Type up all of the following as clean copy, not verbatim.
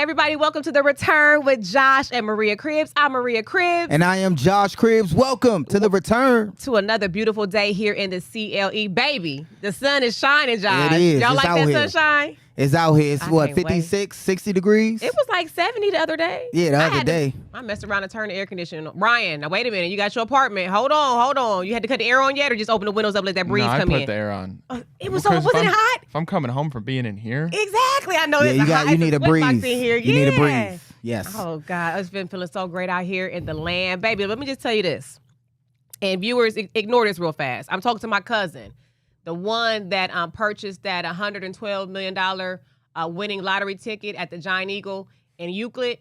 Hey, everybody, welcome to The Return with Josh and Maria Cribbs. I'm Maria Cribbs. And I am Josh Cribbs. Welcome to The Return. To another beautiful day here in the CLE. Baby, the sun is shining, Josh. It is. Y'all It's like out that here. sunshine? It's out here. It's I what, can't wait. 56, 60 degrees? It was like 70 the other day. Yeah, the other day. I messed around and turned the air conditioning on. Ryan, now wait a minute. You got your apartment. Hold on. You had to cut the air on yet or just open the windows up and let that breeze no, come in? I put the air on. It was Because wasn't it hot? If I'm coming home from being in here. Exactly. I know Yeah, it's hot. you need a It's sweatbox breeze. in here. You need a breeze. Yes. Oh, God. It's been feeling so great out here in the land. Baby, let me just tell you this. And viewers, ignore this real fast. I'm talking to my cousin, the one that purchased that $112 million winning lottery ticket at the Giant Eagle in Euclid.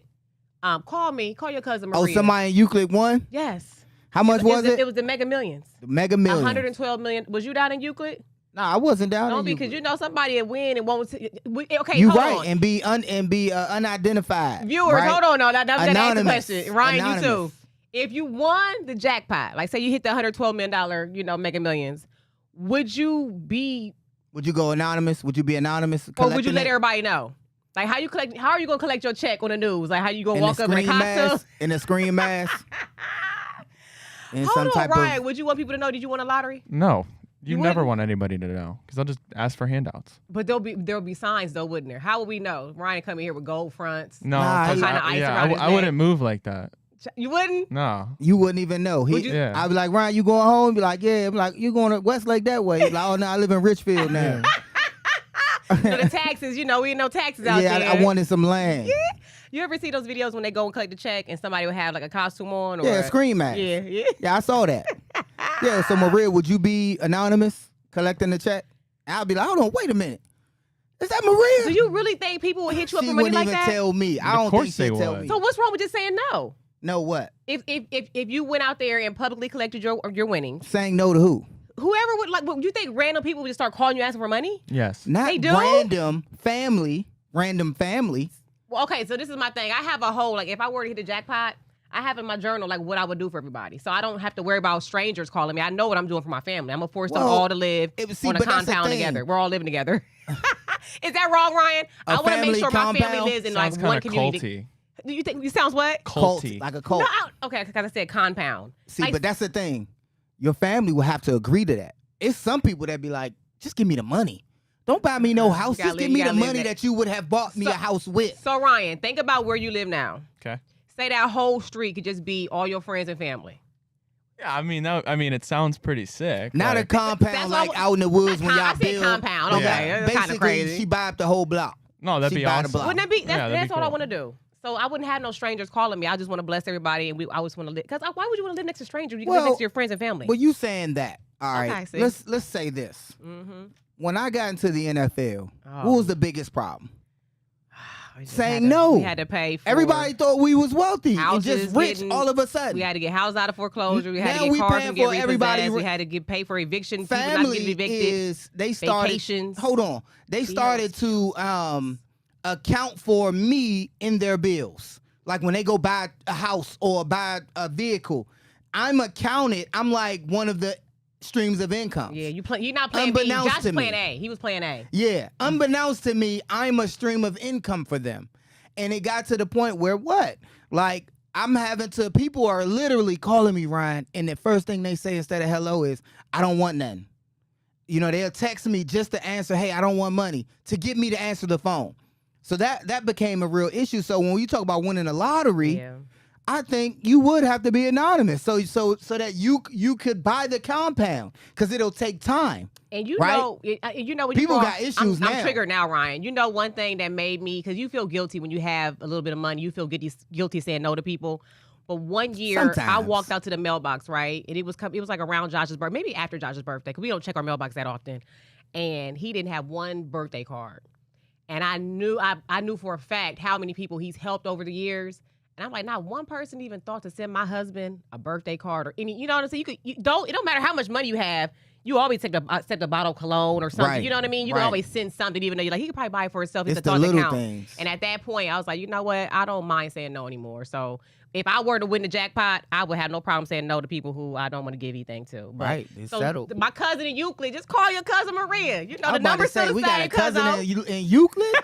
Call me. Call your cousin Maria. Oh, somebody in Euclid won? Yes. How much was it? It was the Mega Millions. The Mega Millions. 112 million. Was you down in Euclid? Nah, I wasn't down No, in because Euclid. you know somebody will win and won't. Okay, You hold right, on. and be unidentified. Viewers, right? hold on. No, that was the Anonymous. question. Ryan, you Anonymous. too. If you won the jackpot, like say you hit the $112 million, Mega Millions, would you go anonymous? Would you be anonymous? or would you collecting let it? everybody know? Like how are you gonna collect your check on the news? Like how you gonna In walk a up in a screen costume? mask? In a screen mask? In Hold some on, type Ryan. of... Would you want people to know? Did you win a lottery? No. You never wouldn't? want anybody to know because I'll just ask for handouts. But there'll be signs though, wouldn't there? How would we know? Ryan coming here with gold fronts. No, Nah, 'cause Kinda ice I around his wouldn't neck. move like that. You wouldn't? No. You wouldn't even know. Would you? Yeah. I'd be like, Ryan, you going home? Be like, yeah. Be like, you going to Westlake that way? Be like, oh, no, I live in Richfield now. So the taxes, we ain't no taxes out Yeah, there. I wanted some land. You ever see those videos when they go and collect the check and somebody would have like a costume on? Or Yeah, screen mask. Yeah. Yeah, I saw that. Yeah, so Maria, would you be anonymous collecting the check? I'll be like, hold on, wait a minute. Is that Maria? Do you really think people would hit you up She for money wouldn't like even that? tell me. I Of don't course think she'd they tell would. me. So what's wrong with just saying no? No what? If you went out there and publicly collected your winnings, Saying no to who? whoever would would you think random people would just start calling you asking for money? Yes. Not They do? random family. Well, okay, so this is my thing. I have a whole if I were to hit the jackpot, I have in my journal what I would do for everybody. So I don't have to worry about strangers calling me. I know what I'm doing for my family. I'm gonna force them Well, all to live on a but that's the compound thing. together. We're all living together. Is that wrong, Ryan? A I want to make family sure my family compound lives in Sounds one kind of community. culty. Do you think it sounds what? Cult, Culty. like a cult. No, okay, because I said compound. See, Like, but that's the thing. Your family will have to agree to that. It's some people that be like, just give me the money. Don't buy me no house. gotta Just live- give you me the gotta live money that. that you would have bought me So- a house with. So Ryan, think about where you live now. Okay. Say that whole street could just be all your friends and family. Yeah, I mean, it sounds pretty sick. Not a like- That's compound what like I out in the woods when I y'all said build. compound. Okay, Yeah. that's kind Basically, of crazy. she buy up the whole block. No, that'd She be buy the awesome. block. Wouldn't that be? Yeah, that'd That's be all I cool. want to do. So I wouldn't have no strangers calling me. I just want to bless everybody, and I just want to live. Because why would you want to live next to strangers? You can live Well, next to your friends and family. Well, you saying that. All right. Okay, see. Let's say this. Mm-hmm. When I got into the NFL, Oh. what was the biggest problem? We just Saying had to- no. We had to pay for Everybody thought we was wealthy and houses just rich getting- all of a sudden. We had to get houses out of foreclosure. We had Now to we get cars paying and get for everybody repossessed. We re- had to pay for eviction. People not Family getting evicted. is they started. Vacations. Hold on, they started to account for me in their bills. Like when they go buy a house or buy a vehicle, I'm accounted. I'm like one of the streams of income. Yeah, you're not playing B. Unbeknownst Josh to me. playing A. He was playing A. Yeah, unbeknownst to me, I'm a stream of income for them. And it got to the point where what? Like, I'm having to, people are literally calling me, Ryan, and the first thing they say instead of hello is, I don't want nothing. You know, they'll text me just to answer, hey, I don't want money, to get me to answer the phone. So that became a real issue. So when you talk about winning a lottery, Yeah. I think you would have to be anonymous so that you could buy the compound because it'll take time. And you Right? know, when People you got issues I'm now. triggered now, Ryan. You know, one thing that made me, because you feel guilty when you have a little bit of money. You feel guilty saying no to people. But one year, I Sometimes. walked out to the mailbox, right, and it was like around Josh's birthday, maybe after Josh's birthday, because we don't check our mailbox that often. And he didn't have one birthday card, and I knew for a fact how many people he's helped over the years. And I'm like, not one person even thought to send my husband a birthday card or any. You know what I'm saying? It don't matter how much money you have. you always take a bottle of cologne or something. Right, You know what I mean? You can right. always send something, even though you're like, he could probably buy it for himself. It's It's the a thought that little counts. things. And at that point, I was like, you know what? I don't mind saying no anymore. So if I were to win the jackpot, I would have no problem saying no to people who I don't want to give anything to. But, Right, it's so settled. my cousin in Euclid, just call your cousin Maria. You know I the was about to number's say, still we the got a same, cousin cuzzo. in Euclid.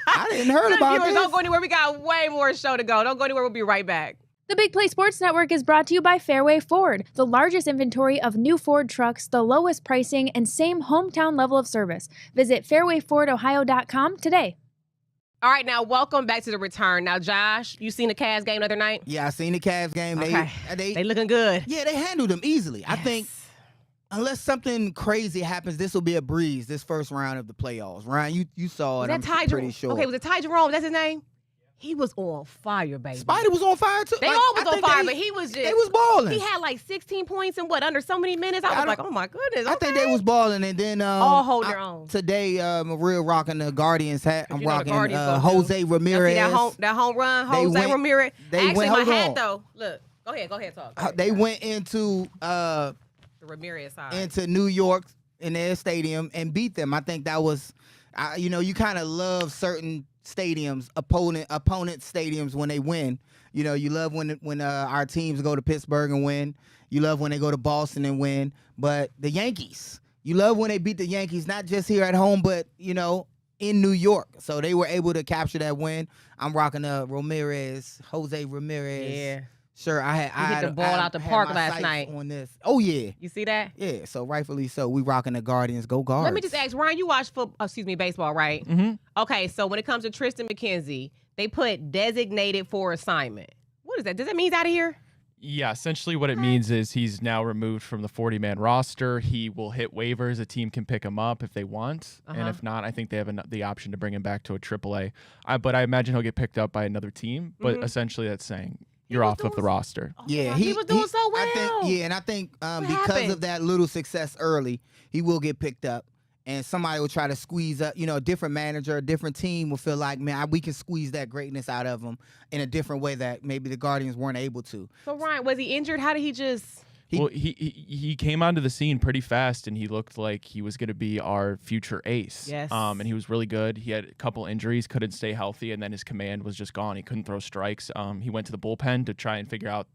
I didn't heard Good about viewers, this. don't go anywhere. We got way more show to go. Don't go anywhere. We'll be right back. The Big Play Sports Network is brought to you by Fairway Ford, the largest inventory of new Ford trucks, the lowest pricing, and same hometown level of service. Visit fairwayfordohio.com today. All right, now welcome back to the return. Now, Josh, you seen the Cavs game the other night? Yeah, I seen the Cavs game. Okay. They They looking good. yeah, they handled them easily. I think Yes. unless something crazy happens, this will be a breeze. This first round of the playoffs. Ryan, you saw Was it. that I'm Ty pretty Jerome? sure. Okay, was it Ty Jerome? That's his name? He was on fire, baby. Spider was on fire too. They Like, all was I on think fire, they- but he was just. They was balling. He had like 16 points in under so many minutes. I I was don't- like, oh my goodness. I think okay. they was balling, and then all hold their own. today. Real rocking the Guardians hat. I'm You know the rocking Guardians gonna Jose Y'all Ramirez. see that home run, They Jose went- Ramirez. they Actually, went- my hold hat on. though. Look, go ahead, talk. Go ahead, They Josh. went into the Ramirez side. New York in their stadium and beat them. I think that was, you kind of love certain stadiums, opponent stadiums when they win. You know, you love when our teams go to Pittsburgh and win. You love when they go to Boston and win. But the Yankees, you love when they beat the Yankees, not just here at home, but in New York. So they were able to capture that win. I'm rocking Jose Ramirez. yeah. Sure, I hit the ball out the park my last sights night. on this. Oh yeah. You see that? Yeah, so rightfully so. We rocking the Guardians. Go Guards. Let me just ask, Ryan, you watch baseball, right? Mm-hmm. Okay, so when it comes to Tristan McKenzie, they put designated for assignment. What is that? Does that mean he's out of here? Yeah, essentially what it means is he's now removed from the 40-man roster. He will hit waivers. A team can pick him up if they want. And Uh-huh. if not, I think they have the option to bring him back to a AAA. But I imagine he'll get picked up by another team. But Mhm. essentially that's saying He you're was off of the doing- roster. Oh, Yeah, he was doing so well. I think because happened? of that little success early, he will get picked up, and somebody will try to squeeze up. A different manager, a different team will feel like, man, we can squeeze that greatness out of him in a different way that maybe the Guardians weren't able to. So Ryan, was he injured? How did he just? He came onto the scene pretty fast, and he looked like he was going to be our future ace. Yes. And he was really good. He had a couple injuries, couldn't stay healthy, and then his command was just gone. He couldn't throw strikes. He went to the bullpen to try and figure out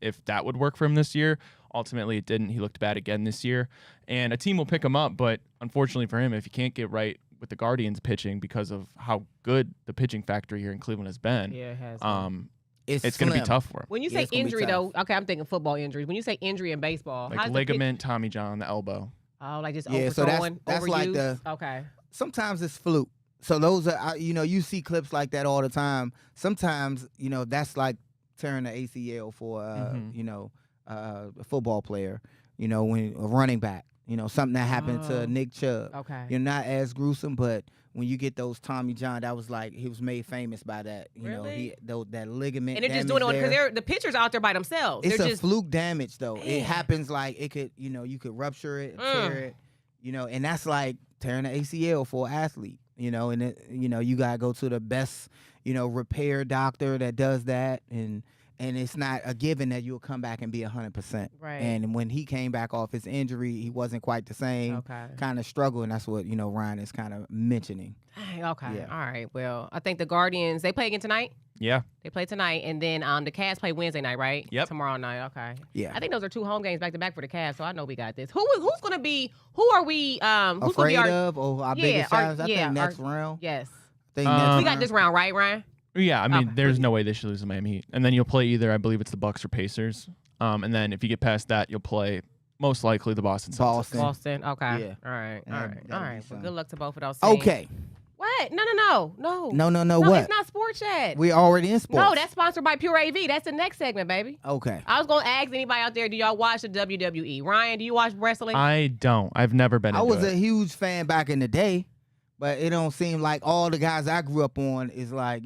if that would work for him this year. Ultimately, it didn't. He looked bad again this year. And a team will pick him up, but unfortunately for him, if he can't get right with the Guardians pitching because of how good the pitching factory here in Cleveland has been, Yeah, it has. it's going to be slim. tough for him. When you Yeah, say it's gonna be injury, tough. though, okay, I'm thinking football injuries. When you say injury in baseball, Like how's the pitch- ligament, Tommy John, the elbow. Oh, like just Yeah, so overthrowing, that's like overuse? the- Okay. Sometimes it's fluke. So those are, you see clips like that all the time. Sometimes, that's like tearing the ACL for, a football player, when a running back, something that happened Oh. to Nick Chubb. Okay. You're not as gruesome, but when you get those Tommy John, that was like, he was made famous by that. Really? That ligament And they're just damage doing it because there. the pitchers out there by themselves. It's they're a just fluke damage though. Man. It happens like it could, you could rupture it, tear it, and that's like tearing the ACL for an athlete, and you gotta go to the best, repair doctor that does that, and it's not a given that you'll come back and be 100%. Right. And when he came back off his injury, he wasn't quite the same. Okay. Kind of struggle, and that's what Ryan is kind of mentioning. Dang, okay. Yeah. All right. Well, I think the Guardians, they play again tonight. Yeah. They play tonight, and then the Cavs play Wednesday night, right? Yep. Tomorrow night. Okay. Yeah. I think those are 2 home games back to back for the Cavs, so I know we got this. Who are we? Who's gonna be Afraid our? of or our Yeah, biggest our- challenge? I yeah, think next our- round. Yes. I think Um, next We got round. this round, right, Ryan? Yeah, I mean, Okay. there's no way they should lose the Miami Heat. And then you'll play either, I believe it's the Bucks or Pacers. And then if you get past that, you'll play most likely the Boston Celtics. Boston. Boston. Okay. Yeah. All right. That'd- All right. that'd All be right. Well, fun. good luck to both of those teams. Okay. What? No. No, No, what? it's not sports yet. We already in sports. No, that's sponsored by Pure AV. That's the next segment, baby. Okay. I was gonna ask anybody out there, do y'all watch the WWE? Ryan, do you watch wrestling? I don't. I've never been I into was it. a huge fan back in the day, but it don't seem like all the guys I grew up on is like,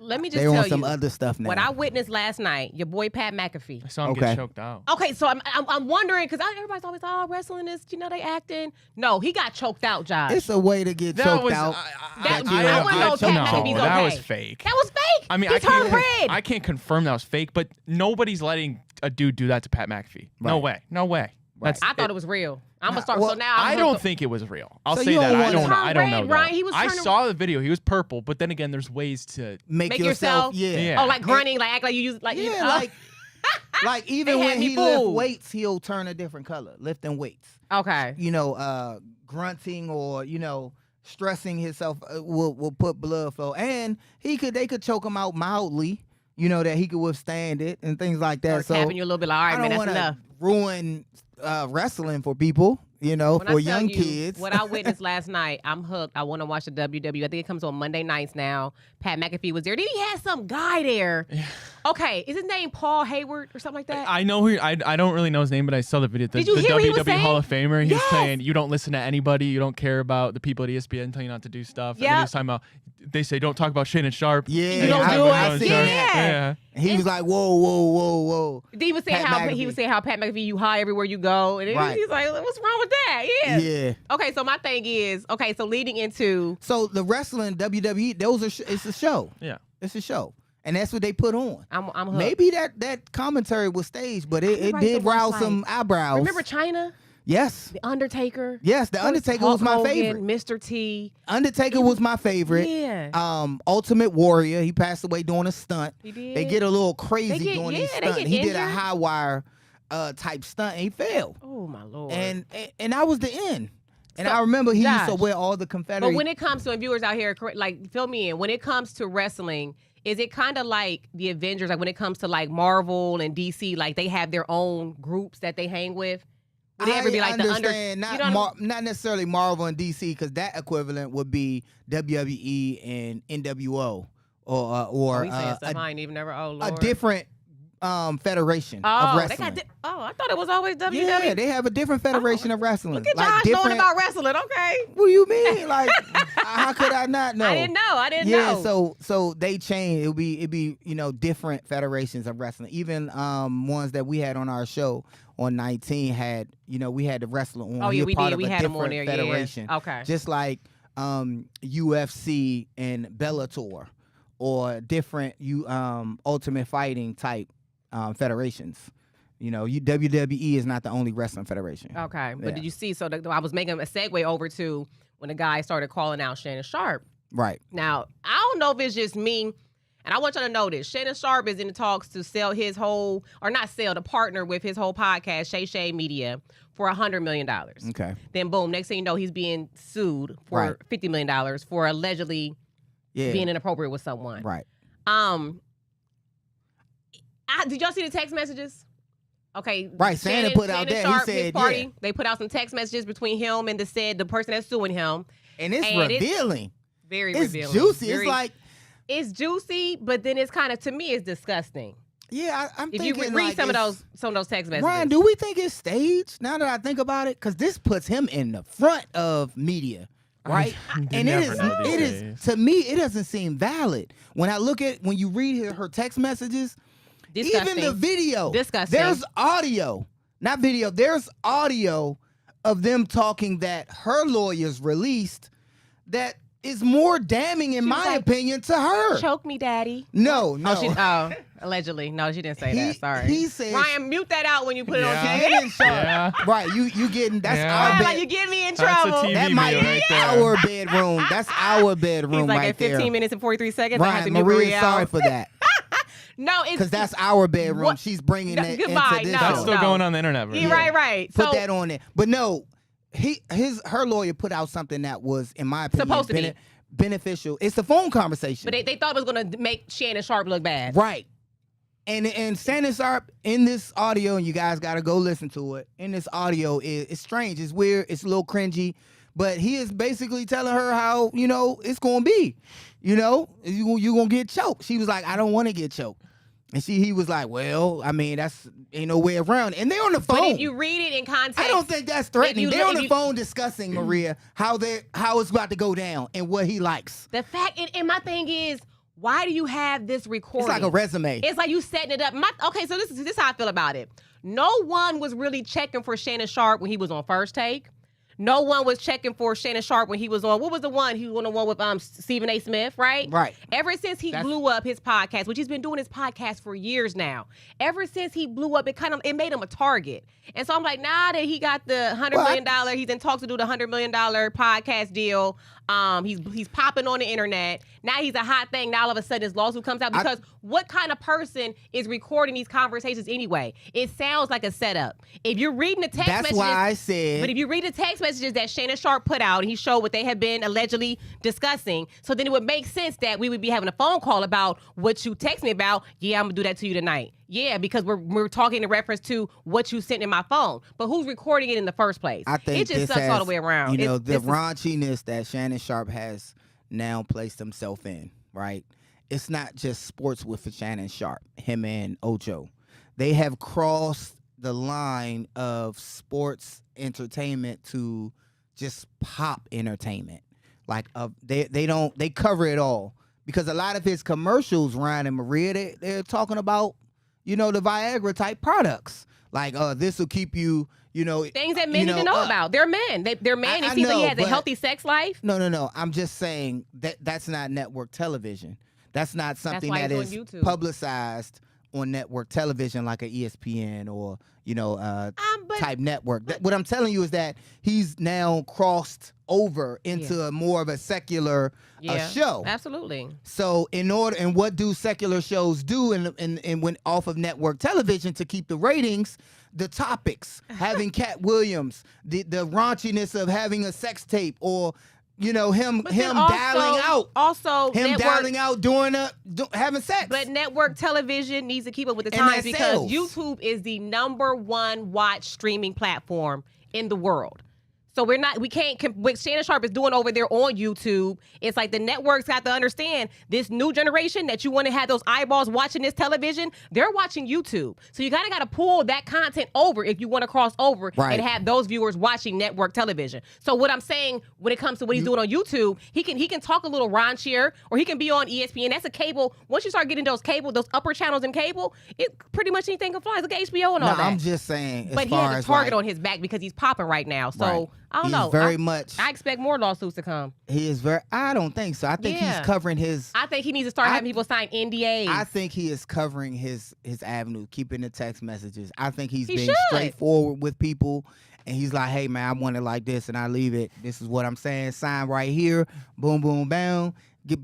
Let me just they on tell some you other stuff now. what I witnessed last night. Your boy Pat McAfee. I saw him Okay. get choked out. Okay, so I'm wondering because everybody's always wrestling is they acting. No, he got choked out, Josh. It's a way to get That choked was, out. That- I wouldn't know Pat no, McAfee's that okay. was fake. That was fake. I mean, he I turned can't, red. I can't confirm that was fake, but nobody's letting a dude do that to Pat McAfee. No Right. way. No way. I thought it was real. I'm gonna start. Well, so now I don't think it was real. I'll So say you that. don't I want- don't know. Though. Ryan, he was I turning- saw the video. He was purple, but then again, there's ways to make yourself- yeah. Oh, like grunting, like act like you use like Yeah, you, like even They had when me he lift fooled. weights, he'll turn a different color, lifting weights. okay. Grunting or stressing himself will put blood flow, and they could choke him out mildly, that he could withstand it and things like that. Or So tapping you a little bit like, all right, I man, don't that's want enough. to ruin wrestling for people, When I for tell young you kids. What I witnessed last night, I'm hooked. I want to watch the WWE. I think it comes on Monday nights now. Pat McAfee was there. Then he had some guy there. Okay, is his name Paul Hayward or something like that? I know who. I don't really know his name, but I saw the video. Did you hear what he was WWE Hall of saying? Famer. He was Yes. saying you don't listen to anybody. You don't care about the people at ESPN telling you not to do stuff. And then he was talking about. They say don't talk about Shannon Sharpe. Yeah, You don't I- do I it. seen Yeah. that. Yeah. He was like, whoa. He was saying Pat he was McAfee. saying how Pat McAfee you high everywhere you go, and Right. he's like, what's wrong with that? Yeah. Yeah. Okay, so my thing is, so leading into So the wrestling WWE, it's a show. Yeah. It's a show, and that's what they put on. I'm hooked. Maybe that commentary was staged, but it like did the rouse website. some eyebrows. Remember China, Yes. The Undertaker. Yes, The Undertaker was my Hulk favorite. Hogan, Mr. T. Undertaker was my favorite. Yeah. Ultimate Warrior, he passed away doing a stunt. He did. They get a little crazy They get- doing yeah, these they stunts. get He did a injured. high wire type stunt and he fell. Oh my lord. And that was the end. And So, I remember he used to Josh, wear all the Confederate. But when it comes to, and viewers out here, like, fill me in. When it comes to wrestling, is it kind of like the Avengers? Like when it comes to like Marvel and DC, like they have their own groups that they hang with? Would it ever be like understand, the under? not necessarily Marvel and DC, because that equivalent would be WWE and NWO or we saying stuff I ain't even never. Oh a lord. different federation of Oh, wrestling. I thought it was always WWE. Yeah, they have a different federation of wrestling. Look at like Josh different, knowing about wrestling. Okay. What do you mean? Like, how could I not know? I didn't know. I didn't Yeah, know. so they changed. It'd be different federations of wrestling. Even ones that we had on our show on 19 had we had the wrestler on. Oh He yeah, was we part did. of We a had them on different there. federation. Yeah. Okay. Just like UFC and Bellator or different Ultimate Fighting type federations. WWE is not the only wrestling federation. Okay, but Yeah. did you see? So I was making a segue over to when the guy started calling out Shannon Sharpe. Right. Now I don't know if it's just me, and I want y'all to know this: Shannon Sharpe is in the talks to sell his whole, or not sell, to partner with his whole podcast, Shay Shay Media, for $100 million. Okay. Then boom, next thing you know, he's being sued for Right. $50 million for allegedly Yeah. being inappropriate with someone. Right. Did y'all see the text messages? Okay. Right, Shannon put out there, he Sharpe, his said, party, yeah. they put out some text messages between him and the person that's suing him. And it's And it's revealing. Very It's revealing. juicy. Very- It's like, it's juicy, but then it's kind of, to me, it's disgusting. yeah, I'm If you thinking read like some of it's- those text messages. Ryan, do we think it's staged? Now that I think about it, because this puts him in the front of media, right? You And never know these it days. is to me, it doesn't seem valid. When you read her text messages, Disgusting. even the video, Disgusting. there's audio, not video. There's audio of them talking that her lawyers released that is more damning, in She was my like, opinion, to her. Choke me, daddy. No. Allegedly. No, she didn't say He- that. Sorry. he said- Ryan, mute that out when you put it on Yeah. TV. Shannon Sharpe. Yeah. Right, you getting that's Yeah. our Ryan, bed. like, you get me in That's a trouble. TV That might meal be right there. our bedroom. That's our bedroom He's like, right at 15 there. minutes and 43 seconds, I have to Ryan, mute Maria's Maria sorry out. for that No, it's because that's our bedroom. What? She's bringing No, that goodbye, into this no. That's show. still going on the internet. Yeah, Right? right. Put So that on there. But no, her lawyer put out something that was, in my opinion, Supposed to be. beneficial. It's a phone conversation. but they thought it was gonna make Shannon Sharpe look bad. Right. And Shannon Sharpe in this audio, and you guys got to go listen to it. In this audio, it's strange, it's weird, it's a little cringy, but he is basically telling her how it's gonna be. You gonna get choked. She was like, I don't want to get choked, and he was like, well, I mean, that's ain't no way around. And they're on the phone. But if you read it in context, I don't think that's threatening. if you They're look- on the if you- phone discussing, Maria, how it's about to go down and what he likes. the fact, and my thing is, why do you have this recording? It's like a resume. It's like you setting it up. Okay, so this is how I feel about it. No one was really checking for Shannon Sharpe when he was on First Take. No one was checking for Shannon Sharpe when he was on. What was the one? He was on the one with Stephen A. Smith, right? Right. Ever since he blew up his podcast, which he's been doing his podcast for years now. Ever since he blew up, it made him a target. And so I'm like, now that he got the $100 million, he's in talks to do the $100 million podcast deal. He's popping on the internet. Now he's a hot thing. Now all of a sudden his lawsuit comes out because what kind of person is recording these conversations anyway? It sounds like a setup. If you're reading the text messages, why I said. But if you read the text messages that Shannon Sharpe put out, and he showed what they had been allegedly discussing, so then it would make sense that we would be having a phone call about what you text me about. Yeah, I'm gonna do that to you tonight. Yeah, because we're talking in reference to what you sent in my phone. But who's recording it in the first place? I think it just sucks all the way around. You know, the raunchiness that Shannon Sharpe has now placed himself in, right? It's not just sports with Shannon Sharpe, him and Ocho. They have crossed the line of sports entertainment to just pop entertainment. Like they cover it all. Because a lot of his commercials, Ryan and Maria, they're talking about, you know, the Viagra type products. Like, this will keep you, you know. Things that men need to know about. They're men. They're men. If he has a healthy sex life. No. I'm just saying that's not network television. That's not something that is publicized on network television like an ESPN or, you know, type network. What I'm telling you is that he's now crossed over into a more of a secular show. Absolutely. So and what do secular shows do and when off of network television to keep the ratings? The topics, having Cat Williams, the raunchiness of having a sex tape, or you know him dialing out during having sex. But network television needs to keep up with the times because YouTube is the #1 watch streaming platform in the world. So we can't, what Shannon Sharpe is doing over there on YouTube, it's like the networks got to understand this new generation that you want to have those eyeballs watching this television, they're watching YouTube. So you got to pull that content over if you want to cross over and have those viewers watching network television. So what I'm saying when it comes to what he's doing on YouTube, he can talk a little raunchier, or he can be on ESPN. That's a cable. Once you start getting those upper channels in cable, it pretty much anything can fly. Look at HBO and all that. I'm just saying. But he has a target on his back because he's popping right now. So I don't know. I expect more lawsuits to come. I don't think so. I think he's covering his. I think he needs to start having people sign NDAs. I think he is covering his avenue, keeping the text messages. I think he's being straightforward with people. And he's like, hey, man, I want it like this, and I leave it. This is what I'm saying. Sign right here. Boom, boom, bam.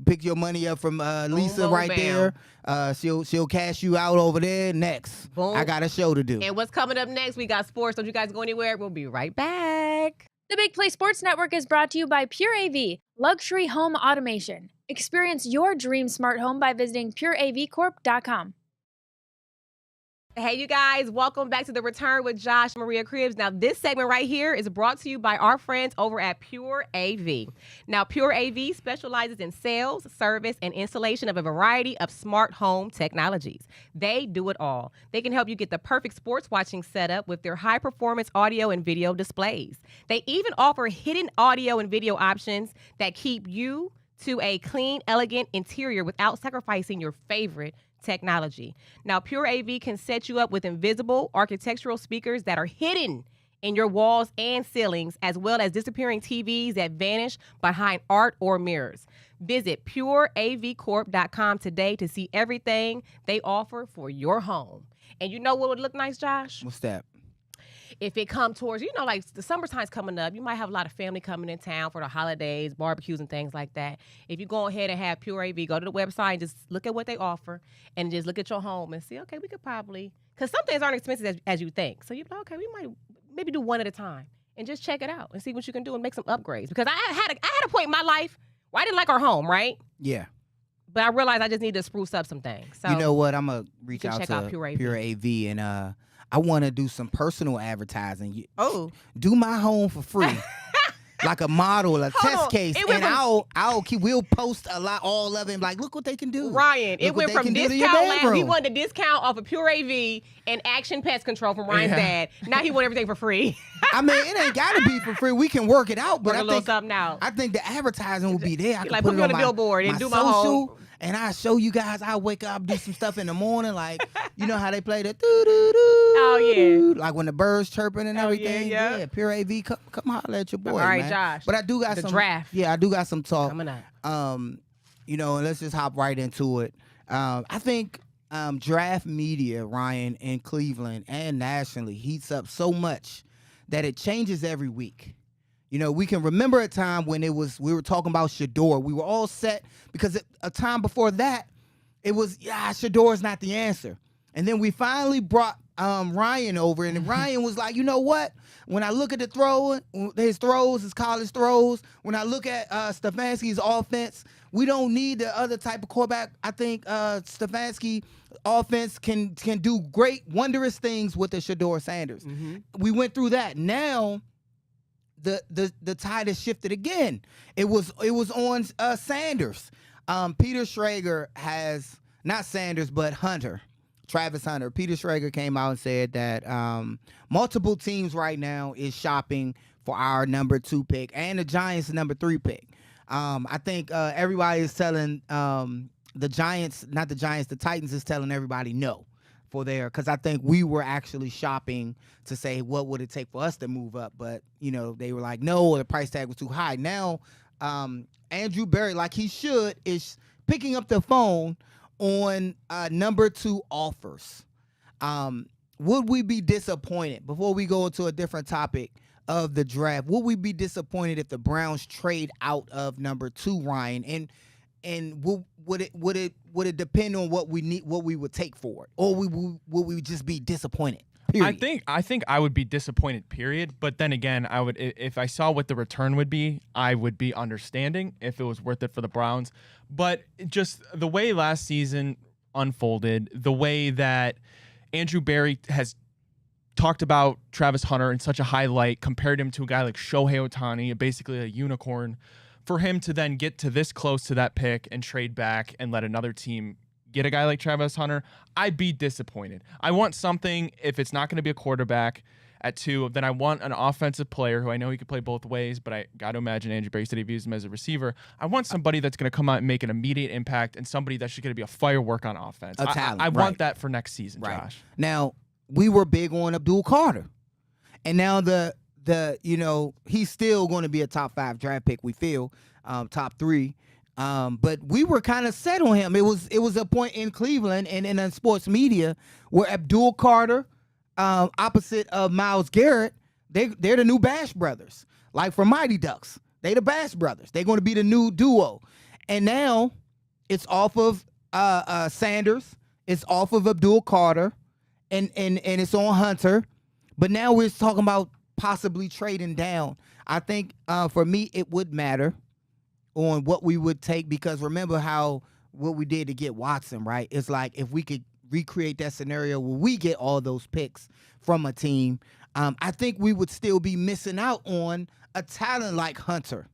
Pick your money up from Lisa boom, right bam. There. She'll cash you out over there. Next, boom. I got a show to do. And what's coming up next? We got sports. Don't you guys go anywhere. We'll be right back. The Big Play Sports Network is brought to you by Pure AV, luxury home automation. Experience your dream smart home by visiting pureavcorp.com. Hey, you guys, welcome back to The Return with Josh Maria Cribbs. Now, this segment right here is brought to you by our friends over at Pure AV. Now, Pure AV specializes in sales, service, and installation of a variety of smart home technologies. They do it all. They can help you get the perfect sports watching setup with their high-performance audio and video displays. They even offer hidden audio and video options that keep you to a clean, elegant interior without sacrificing your favorite technology. Now, Pure AV can set you up with invisible architectural speakers that are hidden in your walls and ceilings, as well as disappearing TVs that vanish behind art or mirrors. Visit pureavcorp.com today to see everything they offer for your home. And you know what would look nice, Josh? What's that? If it come towards, you know, like the summertime's coming up, you might have a lot of family coming in town for the holidays, barbecues and things like that. If you go ahead and have Pure AV, go to the website and just look at what they offer and just look at your home and see, okay, we could probably, because some things aren't expensive as you think. So you're like, okay, we might maybe do one at a time and just check it out and see what you can do and make some upgrades. Because I had a point in my life where I didn't like our home, right? Yeah. But I realized I just need to spruce up some things. So you know what? I'm going to reach out to Pure AV and I want to do some personal advertising. Do my home for free. Like a model, a test case. And we'll post all of it. Like, look what they can do. Ryan, it went from discount. He wanted a discount off of Pure AV and Action Pest Control from Ryan's dad. Now he want everything for free. I mean, it ain't got to be for free. We can work it out. But I think the advertising will be there. I can put it on a billboard and do my home. and I show you guys. I wake up, do some stuff in the morning, like you know how they play the doo-doo-doo. Oh, yeah. Like when the birds chirping and Oh, yeah, everything. yeah. Pure AV, come holler at your boy. All right, man. Josh. But I do got the some draft. Yeah, I do got some talk coming up. You know, and let's just hop right into it. I think draft media, Ryan, in Cleveland and nationally heats up so much that it changes every week. You know, we can remember a time when we were talking about Shador. We were all set because a time before that, it was, Shador's not the answer. And then we finally brought Ryan over, and Ryan was like, you know what? When I look at his college throws, when I look at Stefanski's offense, we don't need the other type of quarterback. I think Stefanski offense can do great, wondrous things with the Shador Sanders. Mm-hmm. We went through that. Now the tide has shifted again. It was on Sanders. Peter Schrager has, not Sanders, but Travis Hunter. Peter Schrager came out and said that multiple teams right now is shopping for our number 2 pick and the Giants' number 3 pick. I think everybody is telling the Titans is telling everybody no for there, because I think we were actually shopping to say what would it take for us to move up, but you know they were like no, or the price tag was too high. Now Andrew Berry, like he should, is picking up the phone on number 2 offers. Would we be disappointed, before we go into a different topic of the draft, would we be disappointed if the Browns trade out of number 2, Ryan? And would it depend on what we need, what we would take for it, or would we just be disappointed? Period. I think I would be disappointed, period. But then again, I would, if I saw what the return would be, I would be understanding if it was worth it for the Browns. But just the way last season unfolded, the way that Andrew Berry has talked about Travis Hunter in such a high light, compared him to a guy like Shohei Ohtani, basically a unicorn, for him to then get to this close to that pick and trade back and let another team get a guy like Travis Hunter, I'd be disappointed. I want something, if it's not going to be a quarterback at 2, then I want an offensive player who I know he could play both ways, but I got to imagine Andrew Berry said he views him as a receiver. I want somebody that's going to come out and make an immediate impact, and somebody that's just going to be a firework on offense. A talent, I right. want that for next season, right. Josh. Now, we were big on Abdul Carter, and now he's still going to be a top 5 draft pick, we feel, top 3. But we were kind of set on him. It was a point in Cleveland and in sports media where Abdul Carter, opposite of Myles Garrett, they're the new Bash Brothers, like from Mighty Ducks. They the Bash Brothers. They're going to be the new duo. And now it's off of Sanders. It's off of Abdul Carter, and it's on Hunter. But now we're talking about possibly trading down. I think for me it would matter on what we would take, because remember what we did to get Watson, right? It's like if we could recreate that scenario where we get all those picks from a team, I think we would still be missing out on a talent like Hunter,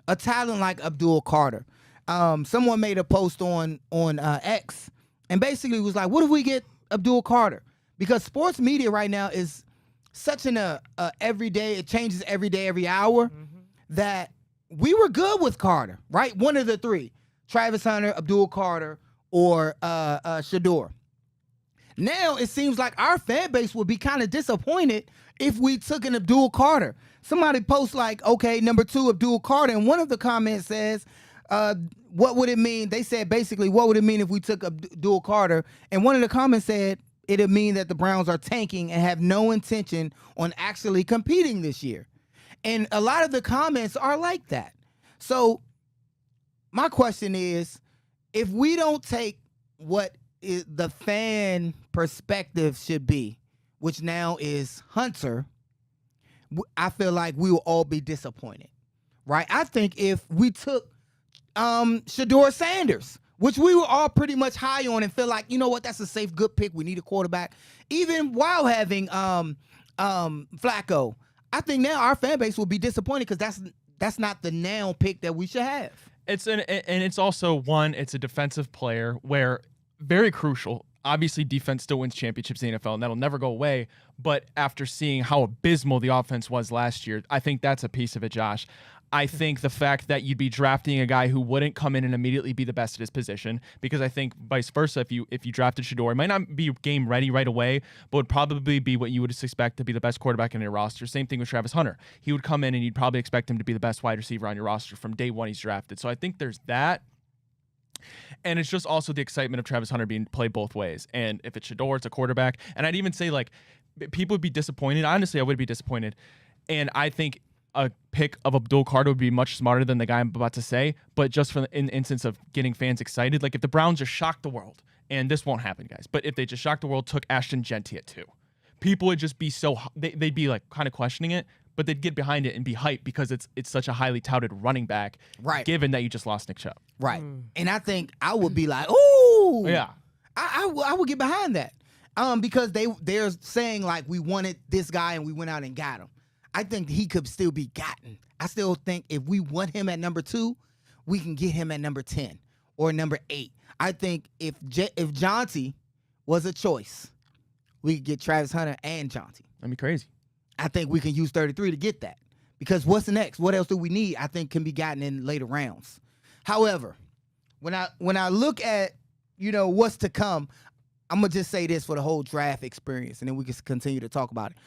a talent like Abdul Carter. Someone made a post on X and basically was like, what if we get Abdul Carter? Because sports media right now is such an everyday, it changes every day, every hour, that we were good with Carter, right? One of the 3, Travis Hunter, Abdul Carter, or Shador. Now it seems like our fan base would be kind of disappointed if we took an Abdul Carter. Somebody posts like, okay, number 2, Abdul Carter, and one of the comments says, what would it mean? They said basically, what would it mean if we took Abdul Carter? And one of the comments said, it'd mean that the Browns are tanking and have no intention on actually competing this year. And a lot of the comments are like that. So my question is, if we don't take what the fan perspective should be, which now is Hunter, I feel like we will all be disappointed, right? I think if we took Shador Sanders, which we were all pretty much high on and feel like, you know what, that's a safe, good pick. We need a quarterback. Even while having Flacco, I think now our fan base will be disappointed because that's not the now pick that we should have. It's also it's a defensive player where very crucial. Obviously, defense still wins championships in the NFL, and that'll never go away. But after seeing how abysmal the offense was last year, I think that's a piece of it, Josh. I think the fact that you'd be drafting a guy who wouldn't come in and immediately be the best at his position, because I think vice versa, if you drafted Shador, it might not be game ready right away, but would probably be what you would expect to be the best quarterback in your roster. Same thing with Travis Hunter. He would come in and you'd probably expect him to be the best wide receiver on your roster from day one he's drafted. So I think there's that. And it's just also the excitement of Travis Hunter being played both ways. And if it's Shador, it's a quarterback. And I'd even say, like, people would be disappointed. Honestly, I would be disappointed. And I think a pick of Abdul Carter would be much smarter than the guy I'm about to say, but just for the instance of getting fans excited, like if the Browns just shocked the world, and this won't happen, guys, but if they just shocked the world, took Ashton Genty at 2, people would just be they'd be like kind of questioning it, but they'd get behind it and be hyped because it's such a highly touted running back, right? Given that you just lost Nick Chubb, right? And I think I would be like, ooh, yeah, I would get behind that, because they're saying like we wanted this guy and we went out and got him. I think he could still be gotten. I still think if we want him at number 2, we can get him at number 10 or number 8. I think if Jonty was a choice, we could get Travis Hunter and Jonty. That'd be crazy. I think we can use 33 to get that. Because what's next? What else do we need? I think can be gotten in later rounds. However, when I look at, what's to come, I'm going to just say this for the whole draft experience, and then we can continue to talk about it.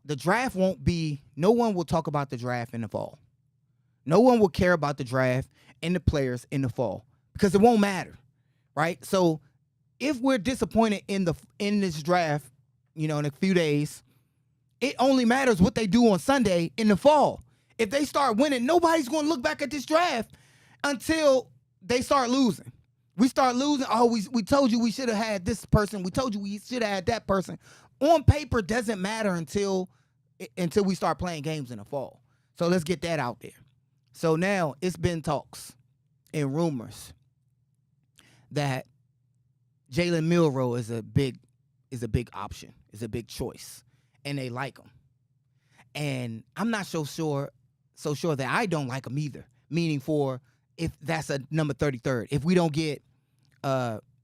The draft no one will talk about the draft in the fall. No one will care about the draft and the players in the fall because it won't matter, right? So if we're disappointed in this draft, in a few days, it only matters what they do on Sunday in the fall. If they start winning, nobody's going to look back at this draft until they start losing. We start losing. Oh, we told you we should have had this person. We told you we should have had that person. On paper doesn't matter until we start playing games in the fall. So let's get that out there. So now it's been talks and rumors that Jalen Milroe is a big option, is a big choice, and they like him. And I'm not so sure that I don't like him either. Meaning for if that's a number 33rd, if we don't get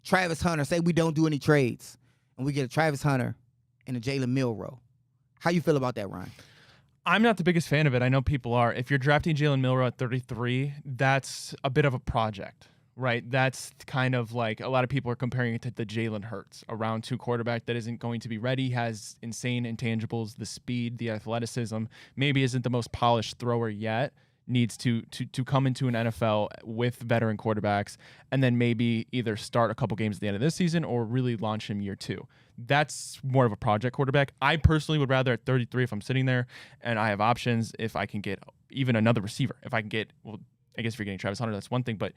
Travis Hunter, say we don't do any trades, and we get a Travis Hunter and a Jalen Milroe. How you feel about that, Ryan? I'm not the biggest fan of it. I know people are. If you're drafting Jalen Milroe at 33, that's a bit of a project, right? That's kind of like a lot of people are comparing it to the Jalen Hurts, a round 2 quarterback that isn't going to be ready, has insane intangibles, the speed, the athleticism, maybe isn't the most polished thrower yet, needs to come into an NFL with veteran quarterbacks and then maybe either start a couple games at the end of this season or really launch him year 2. That's more of a project quarterback. I personally would rather at 33, if I'm sitting there and I have options, if I can get even another receiver. If I can get, well, I guess if you're getting Travis Hunter, that's one thing. But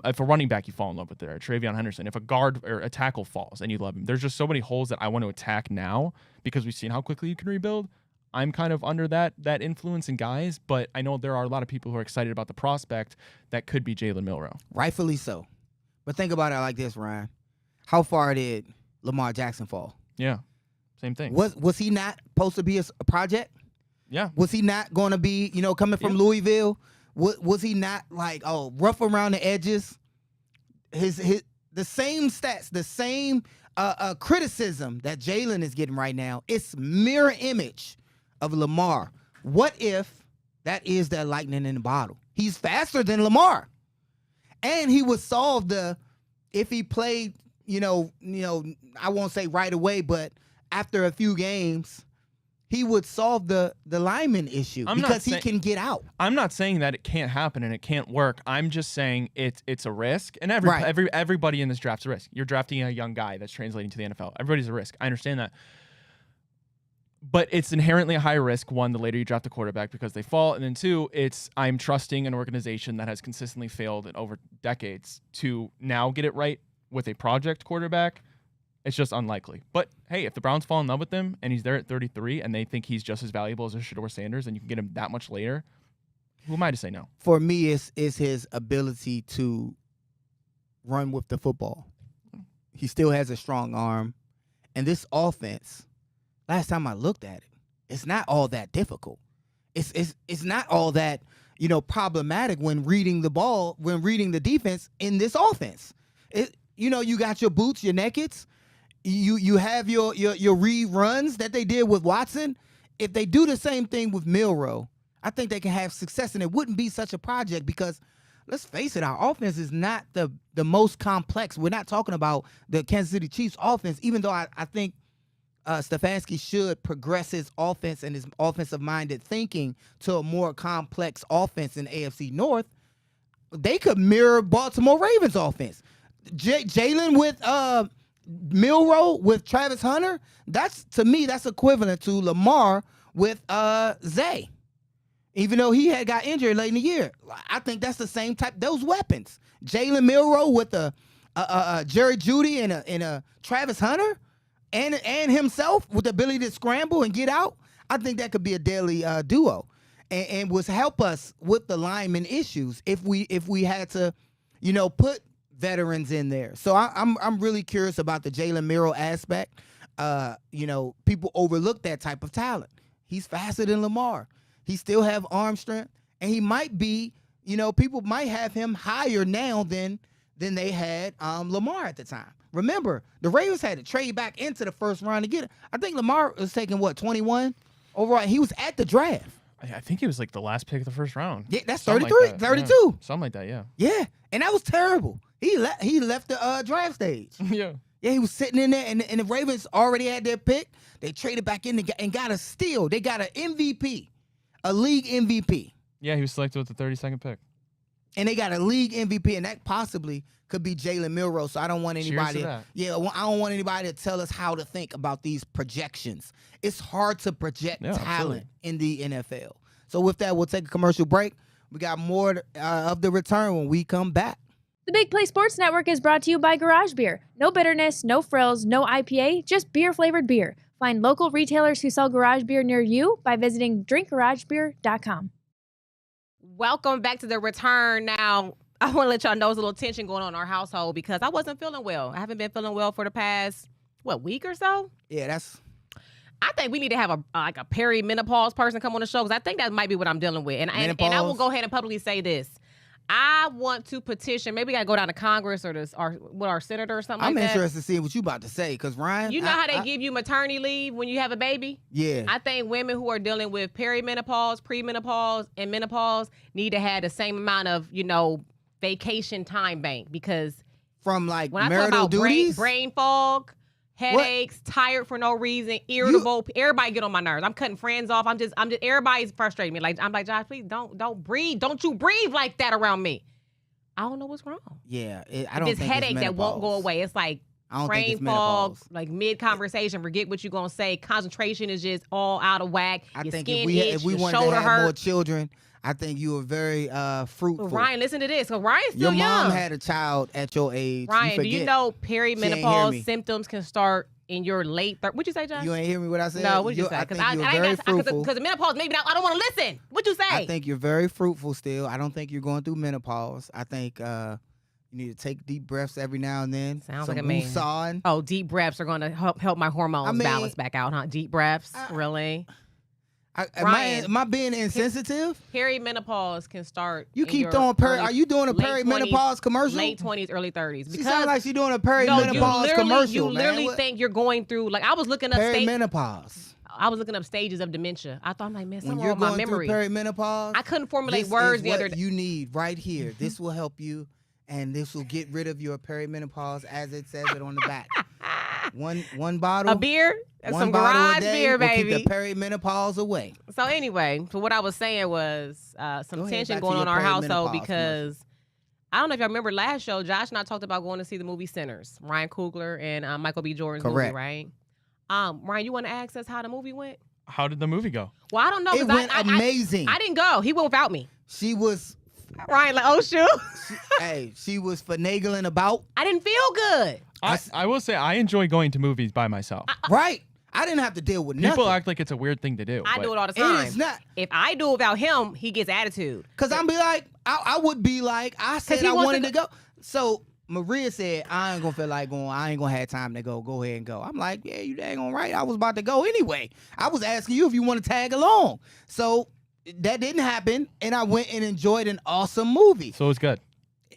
if a running back you fall in love with there, Travion Henderson, if a guard or a tackle falls and you love him, there's just so many holes that I want to attack now because we've seen how quickly you can rebuild. I'm kind of under that influence in guys, but I know there are a lot of people who are excited about the prospect that could be Jalen Milroe. Rightfully so. But think about it like this, Ryan. How far did Lamar Jackson fall? Yeah, same thing. Was he not supposed to be a project? Yeah. Was he not going to be, coming from Louisville? Was he not like, rough around the edges? The same stats, the same criticism that Jalen is getting right now, it's mirror image of Lamar. What if that is that lightning in the bottle? He's faster than Lamar. And he would solve if he played, I won't say right away, but after a few games, he would solve the lineman issue because he can get out. I'm not saying that it can't happen and it can't work. I'm just saying it's a risk. And everybody in this draft's a risk. You're drafting a young guy that's translating to the NFL. Everybody's a risk. I understand that. But it's inherently a high risk, one, the later you draft the quarterback because they fall. And then two, I'm trusting an organization that has consistently failed in over decades to now get it right with a project quarterback. It's just unlikely. But, hey, if the Browns fall in love with him and he's there at 33 and they think he's just as valuable as a Shador Sanders and you can get him that much later, who am I to say no? For me, it's his ability to run with the football. He still has a strong arm. And this offense, last time I looked at it, it's not all that difficult. It's not all that, problematic when reading the ball, when reading the defense in this offense. You got your boots, your nakeds. You have your read runs that they did with Watson. If they do the same thing with Milroe, I think they can have success, and it wouldn't be such a project because, let's face it, our offense is not the most complex. We're not talking about the Kansas City Chiefs offense, even though I think Stefanski should progress his offense and his offensive-minded thinking to a more complex offense in AFC North. They could mirror Baltimore Ravens offense. Jalen with Milroe with Travis Hunter, to me, that's equivalent to Lamar with Zay. Even though he had got injured late in the year, I think that's the same type. Those weapons, Jalen Milroe with a Jerry Jeudy and a Travis Hunter, and himself with the ability to scramble and get out. I think that could be a deadly duo, and would help us with the lineman issues if we had to, put veterans in there. So I'm really curious about the Jalen Milroe aspect. People overlook that type of talent. He's faster than Lamar. He still have arm strength, and he might be, people might have him higher now than they had Lamar at the time. Remember, the Ravens had to trade back into the first round to get it. I think Lamar was taking 21 overall. He was at the draft. I think he was like the last pick of the first round. Yeah, that's Something 33, like that. 32. Yeah. Something like that, yeah. Yeah, and that was terrible. He left the draft stage. Yeah. Yeah, he was sitting in there, and the Ravens already had their pick. They traded back in and got a steal. They got an MVP. A league MVP. Yeah, he was selected with the 32nd pick. And they got a league MVP, and that possibly could be Jalen Milroe. So I don't want anybody. I don't want anybody to tell us how to think about these projections. It's hard to project talent in the NFL. So with that, we'll take a commercial break. We got more of the return when we come back. The Big Play Sports Network is brought to you by Garage Beer. No bitterness, no frills, no IPA, just beer-flavored beer. Find local retailers who sell garage beer near you by visiting drinkgaragebeer.com. Welcome back to the return. Now, I want to let y'all know there's a little tension going on in our household because I wasn't feeling well. I haven't been feeling well for the past, week or so? Yeah, I think we need to have a perimenopause person come on the show because I think that might be what I'm dealing with. And I will go ahead and publicly say this. I want to petition. Maybe we got to go down to Congress or our senator or something like that. I'm interested to see what you about to say because, Ryan. You know how they give you maternity leave when you have a baby? Yeah. I think women who are dealing with perimenopause, premenopause, and menopause need to have the same amount of, vacation time bank because from like when I marital talk about duties? brain fog, headaches, tired for no reason, irritable. Everybody get on my nerves. I'm cutting friends off. I'm just everybody's frustrating me. I'm like, Josh, please don't breathe. Don't you breathe like that around me. I don't know what's wrong. Yeah, I don't this think headache it's that won't go away. It's like brain fog, like mid-conversation, forget what you're going to say. Concentration is just all out of whack. I your think skin if we your wanted to shoulder have hurt. more children, I think you were very fruitful. Ryan, listen to this. Because Ryan's still your young. mom had a child at your age. Ryan, do you know She ain't hear me. perimenopause symptoms can start in your late 30s? What'd you say, Josh? You ain't hear me what I said? No, what'd you say? Because menopause, maybe I don't want to listen. What'd you say? I think you're very fruitful still. I don't think you're going through menopause. I think you need to take deep breaths every now and then. Sounds some like a man. woosahing. Oh, deep breaths are going to help my hormones balance back out, huh? Deep breaths? Really? Am I being insensitive? Perimenopause can start. You keep throwing are you doing a perimenopause commercial? Late 20s, early 30s. She sounds like she's doing a perimenopause commercial. You literally think you're going through, like I was looking up perimenopause. I was looking up stages of dementia. I thought, I'm like, man, something wrong with my memory. When you're going through perimenopause, I couldn't formulate this words is the other day. You need right here. This will help you, and this will get rid of your perimenopause, as it says it on the back. One bottle, a beer, some bottle garage a day beer, will baby. Keep the perimenopause away. So anyway, so what I was saying was some tension going on in our household because I don't know if y'all remember last show, Josh and I talked about going to see the movie Sinners, Ryan Coogler and Michael B. Jordan's movie, right? Ryan, you want to ask us how the movie went? How did the movie go? Well, I don't know. It went amazing. I didn't go. He went without me. She was. Ryan, like, oh, shoot. She was finagling about. I didn't feel good. I will say I enjoy going to movies by myself. Right. I didn't have to deal with nothing. People act like it's a weird thing to do. I do it all the time. It is not. If I do it without him, he gets attitude. Because I would be like, I said I wanted to go. So Maria said, I ain't going to feel like going. I ain't going to have time to go. Go ahead and go. I'm like, yeah, you dang on right. I was about to go anyway. I was asking you if you want to tag along. So that didn't happen, and I went and enjoyed an awesome movie. So it was good.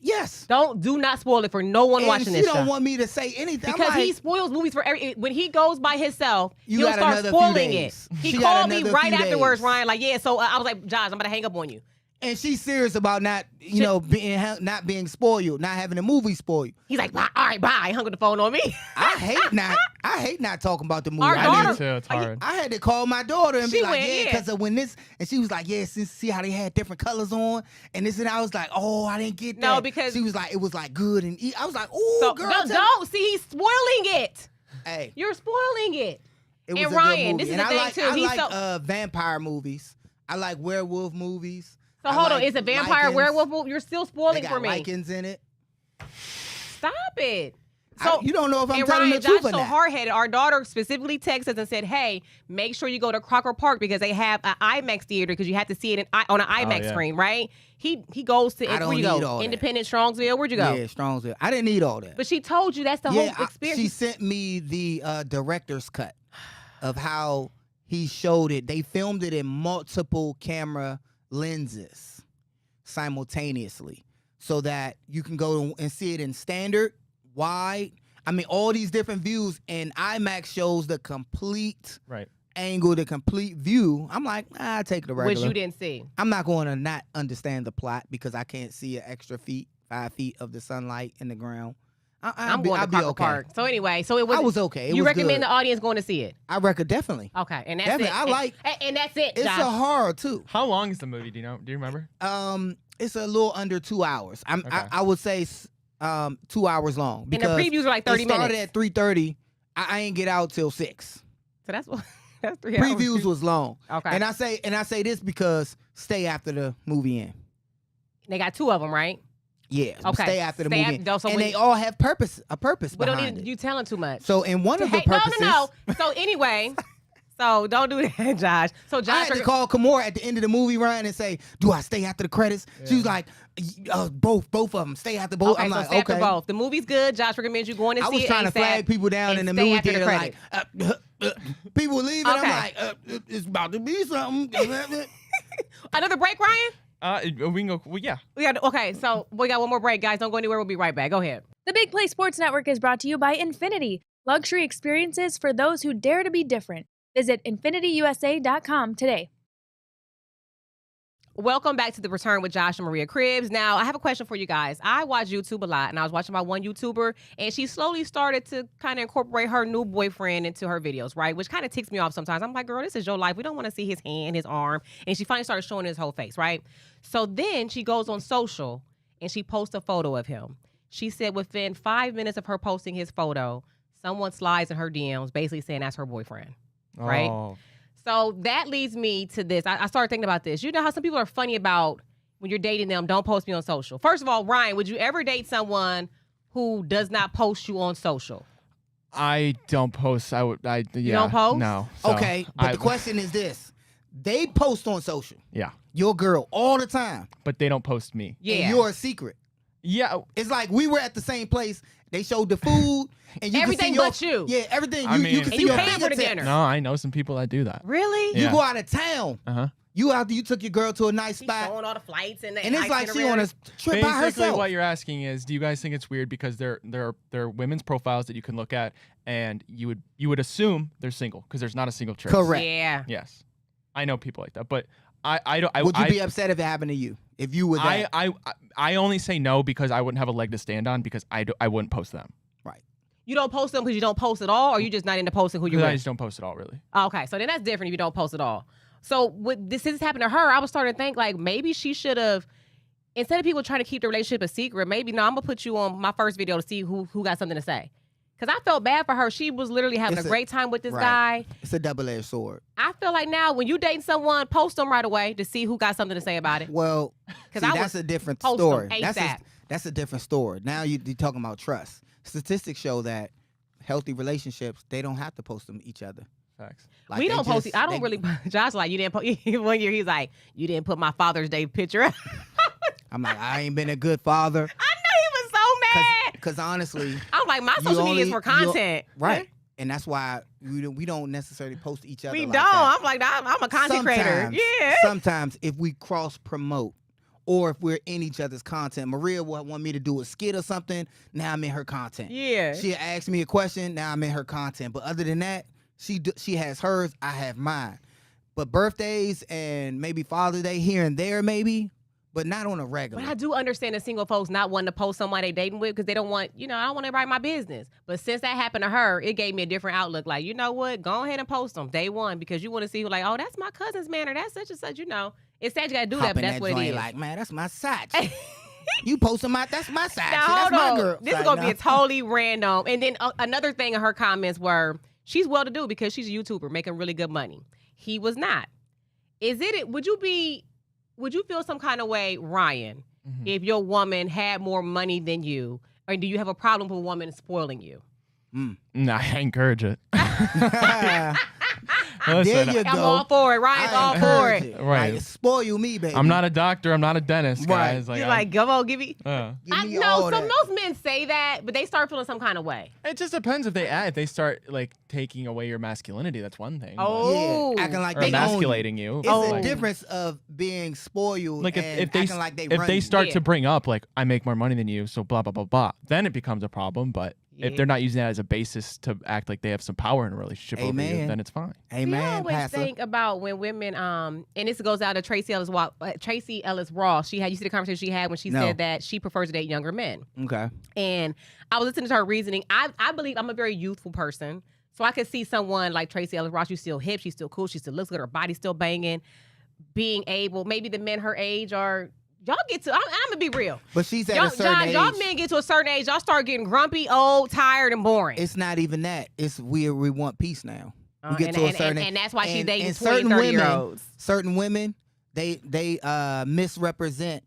Yes. Do not spoil it for no one watching And this she show. don't want me to say anything. Because I'm like, he spoils movies for when he goes by himself, You he'll got start another few spoiling it. days. He She got called me another right few afterwards, days. Ryan, like, yeah, so I was like, Josh, I'm about to hang up on you. and she's serious about not, not being spoiled, not having the movie spoiled. He's like, bye, all right, bye. He hung up the phone on me. I hate not talking about the movie. Our I daughter- do too. It's hard. I had to call my daughter and She be like, went, yeah, yeah. because of when this, and she was like, yeah, see how they had different colors on, and this, and I was like, oh, I didn't get that. No, because- she was like, it was like good, and I was like, oh, So, girl, don't. See, he's spoiling it. hey, You're spoiling it. it was and a Ryan, good this movie. is And the I thing, like, too. I He's like vampire movies. I like werewolf movies. So I hold on, like is it vampire lichens. werewolf movie? You're still They spoiling got for me. lichens in it. Stop it. You don't know if I'm and telling Ryan, the truth Josh or so not. hard-headed. Our daughter specifically texted us and said, hey, make sure you go to Crocker Park because they have an IMAX theater because you have to see it on an IMAX yeah. screen, right? He goes to, I don't where'd you need go? all that. Independent Strongsville? Where'd you go? Yeah, Strongsville. I didn't need all that. But she told you that's the whole experience. She sent me the director's cut of how he showed it. They filmed it in multiple camera lenses simultaneously so that you can go and see it in standard, wide. I mean, all these different views, and IMAX shows the complete Right. angle, the complete view. I'm like, I take the regular. Which you didn't see. I'm not going to not understand the plot because I can't see an extra 5 feet of the sunlight in the ground. I'm going to I'll be Crocker okay. Park. So anyway, so it was. I was okay. It you was recommend good. the audience going to see it? I reckon definitely. Okay, and that's Definitely. it. I like- and that's it, It's Josh. a horror too. How long is the movie? Do you know? Do you remember? It's a little under 2 hours. Okay. I would say 2 hours long And the because previews are like 30 it started minutes. at 3:30. I ain't get out till 6. So that's what. That's 3 hours. Previews was long. Okay. And I say this because stay after the movie end. They got 2 of them, right? Yeah. Okay. Stay after the Stay movie. after- so and when- they all have a purpose We don't behind need it. you telling too much. So in one of the Hey, purposes, no. So anyway, so don't do that, Josh. So I Josh, had to call Kimora at the end of the movie, Ryan, and say, "Do I stay after the credits?" She was like, "Both of them. Stay after both." okay, I'm so like, stay after "Okay." both. The movie's good. Josh recommends you going to I see was it trying to ASAP flag people down and in the stay movie after the theater, like credits. people leaving. Okay. I'm like, it's about to be something. Another break, Ryan? We can go. Well, yeah. Okay, so we got one more break, guys. Don't go anywhere. We'll be right back. Go ahead. The Big Play Sports Network is brought to you by Infinity, luxury experiences for those who dare to be different. Visit infinityusa.com today. Welcome back to The Return with Josh and Maria Cribbs. Now, I have a question for you guys. I watch YouTube a lot, and I was watching my one YouTuber, and she slowly started to kind of incorporate her new boyfriend into her videos, right? Which kind of ticks me off sometimes. I'm like, girl, this is your life. We don't want to see his hand, his arm. And she finally started showing his whole face, right? So then she goes on social, and she posts a photo of him. She said within 5 minutes of her posting his photo, someone slides in her DMs basically saying that's her boyfriend, right? Oh. So that leads me to this. I started thinking about this. You know how some people are funny about when you're dating them, don't post me on social. First of all, Ryan, would you ever date someone who does not post you on social? I don't post. Yeah. You don't post? No. So Okay, but the question is this: they post on social, Yeah, your girl, all the time. but they don't post me. Yeah. And you're a secret. Yeah. It's like we were at the same place. They showed the food, and you Everything can see but you. Yeah, everything. I You mean- can And see you your paying for the fingertips. dinner. No, I know some people that do that. Really? You Yeah. go out of town. You took your girl to a nice She's spot, showing all the flights and and it's like she on a trip by Basically, herself. what you're asking is, do you guys think it's weird because there are women's profiles that you can look at, and you would assume they're single because there's not a single trace. Correct. Yeah. Yes, I know people like that, but I don't. Would you be upset if it happened to you? If you were that? I only say no because I wouldn't have a leg to stand on because I wouldn't post them. Right. You don't post them because you don't post at all, or you just not into posting who you're Because I with? just don't post at all, really. Okay, so then that's different if you don't post at all. So what this happened to her, I was starting to think like maybe she should have, instead of people trying to keep the relationship a secret, maybe no, I'm gonna put you on my first video to see who got something to say. Because I felt bad for her. She was literally having It's a a- great time with this right. guy. It's a double-edged sword. I feel like now when you dating someone, post them right away to see who got something to say about it. Well, 'Cause see, I that's would a different post story. them That's ASAP. that's a different story. Now you're talking about trust. Statistics show that healthy relationships, they don't have to post them to each other. Facts. Like, We they don't post. just- I don't they- really. Josh like you didn't post. 1 year he's like you didn't put my Father's Day picture. I'm like, I ain't been a good father. I know he was so mad. Because honestly, I'm like my you social media is only- for content. right. And that's why we don't necessarily post each other We like don't. that. I'm like I'm a content creator. Yeah. Sometimes if we cross promote or if we're in each other's content. Maria will want me to do a skit or something. Now I'm in her content. Yeah. She'll ask me a question. Now I'm in her content. But other than that, she has hers. I have mine. But birthdays and maybe Father's Day here and there, maybe, but not on a regular. But I do understand the single folks not wanting to post somebody they dating with because they don't want, I don't want everybody in my business. But since that happened to her, it gave me a different outlook. Like, you know what? Go ahead and post them day one because you want to see who, like, oh, that's my cousin's man or that's such and such, It's sad you got to do that, but that's what it is. Like, man, that's my side. You posting that's my side. Now, that's my girl. This is going to be a totally random. And then another thing in her comments were, she's well-to-do because she's a YouTuber making really good money. He was not. Would you feel some kind of way, Ryan, if your woman had more money than you? Or do you have a problem with a woman spoiling you? Nah, I encourage it. There you go. I'm all for it. Ryan's all for it. Right. Like, spoil me, baby. I'm not a doctor. I'm not a dentist, guys. You're like, come on, give me. Give me No, all so that. most men say that, but they start feeling some kind of way. It just depends if they start like taking away your masculinity. That's one thing. Oh. Yeah, acting like Or they own you. emasculating you. It's Oh. a difference of being spoiled Like and if they acting like they if run they you. start Yeah. to bring up like I make more money than you, so blah blah blah blah, then it becomes a problem. But Yeah. if they're not using that as a basis to act like they have some power in a relationship over you, Amen. then it's fine. Hey, I man, always Pastor. think about when women, and this goes out to Tracy Ellis Ross. You see the conversation she had when she No. said that she prefers to date younger men. Okay. And I was listening to her reasoning. I believe I'm a very youthful person. So I could see someone like Tracy Ellis Ross, she's still hip, she's still cool, she still looks good, her body's still banging, being able, maybe the men her age are, y'all get to, I'm going to be real. But she's at a certain age. Y'all men get to a certain age, y'all start getting grumpy, old, tired, and boring. It's not even that. It's we want peace now. We get to a certain age. And that's why she's dating and 20, certain 30-year-olds. Certain women, they misrepresent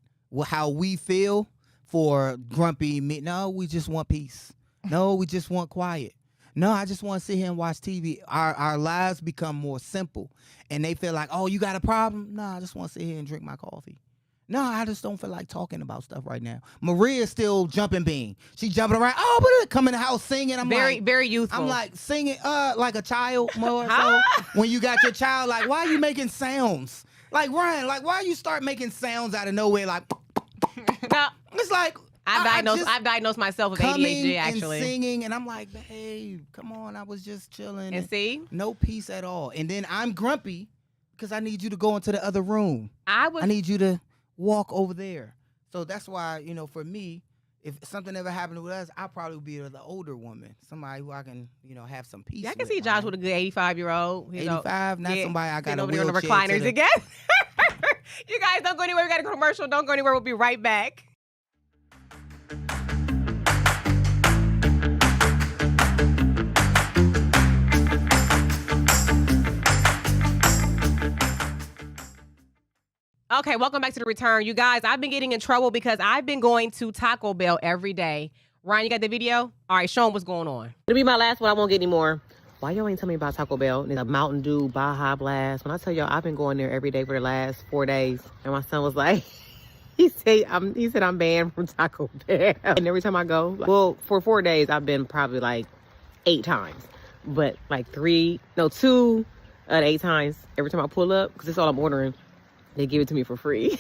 how we feel for grumpy me. No, we just want peace. No, we just want quiet. No, I just want to sit here and watch TV. Our lives become more simple. And they feel like, oh, you got a problem? No, I just want to sit here and drink my coffee. No, I just don't feel like talking about stuff right now. Maria's still jumping bean. She jumping around. Oh, but come in the house singing. I'm Very, like, very youthful. I'm like singing like a child more so. When you got your child, like, why are you making sounds? Like, Ryan, like, why you start making sounds out of nowhere? Like, No, it's like, I've diagnosed myself with coming ADHD, actually. and singing, and I'm like, babe, come on, I was just chilling. And see? No peace at all. And then I'm grumpy because I need you to go into the other room. I need you to walk over there. So that's why, for me, if something ever happened with us, I'll probably be the older woman, somebody who I can, have some peace. Yeah, I can with, see Josh right? with a good 85-year-old. 85, not somebody I got sitting a over there on the wheelchair recliners to the- again. You guys don't go anywhere. We got a commercial. Don't go anywhere. We'll be right back. Okay, welcome back to The Return. You guys, I've been getting in trouble because I've been going to Taco Bell every day. Ryan, you got the video? All right, show them what's going on. It'll be my last one. I won't get any more. Why y'all ain't tell me about Taco Bell? There's a Mountain Dew Baja Blast. When I tell y'all, I've been going there every day for the last 4 days. And my son was like, he said I'm banned from Taco Bell. And every time I go, well, for 4 days, I've been probably like 8 times. But like 2 out of 8 times, every time I pull up, because that's all I'm ordering, they give it to me for free.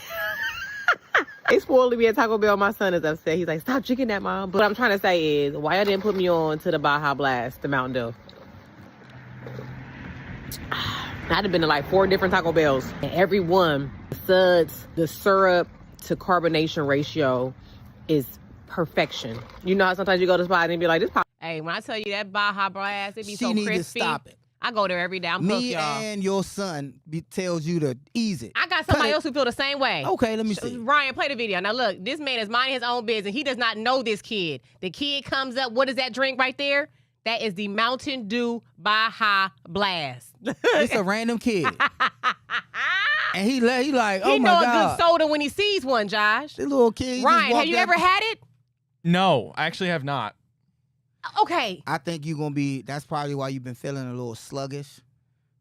They spoiled me at Taco Bell. My son is upset. He's like, stop drinking that, Mom. But what I'm trying to say is, why y'all didn't put me on to the Baja Blast, the Mountain Dew? I'd have been to like 4 different Taco Bells. And every one, the suds, the syrup to carbonation ratio is perfection. You know how sometimes you go to the spot and be like, this pop. Hey, when I tell you that Baja Blast, it be so need crispy. to stop it. I go there every day. I'm hooked, Me y'all. and your son tells you to ease it. I got somebody else who feel the same way. Okay, let me see. Ryan, play the video. Now look, this man is minding his own business. He does not know this kid. The kid comes up. What is that drink right there? That is the Mountain Dew Baja Blast. It's a random kid. And he like, oh he my know God. a good soda when he sees one, Josh. This little kid. Ryan, have you ever had it? No, I actually have not. Okay. I think you're gonna be. That's probably why you've been feeling a little sluggish.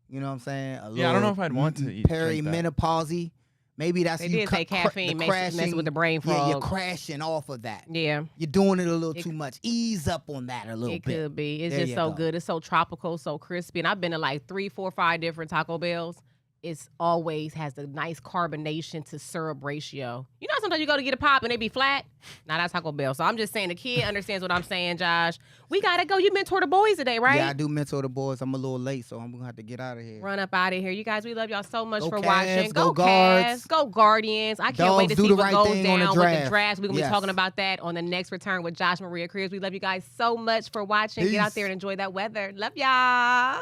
You know what I'm saying? Yeah, I don't know if I'd want to eat drink that. Perimenopause. Maybe that's They you did say caffeine messes with the brain Yeah, fog. you're crashing off of that. Yeah. You're doing it a little too much. Ease up on that a little It bit. could be. It's There just you so go. good. It's so tropical, so crispy. And I've been to like 3, 4, 5 different Taco Bells. it's always has a nice carbonation to syrup ratio. You know, sometimes you go to get a pop and they be flat. Nah, that's Taco Bell. So I'm just saying the kid understands what I'm saying, Josh. We gotta go. You mentor the boys today, right? Yeah, I do mentor the boys. I'm a little late, so I'm gonna have to get out of here. Run up out of here. You guys, we love y'all so much Go for Cavs, watching. go Cavs, Guards. go Guardians. I can't Dogs wait to do see the what right goes thing on the down with the draft. draft. We're gonna Yes. be talking about that on the next return with Josh Maria Cruz. We love you guys so much for watching. Get out Peace. there and enjoy that weather. Love y'all.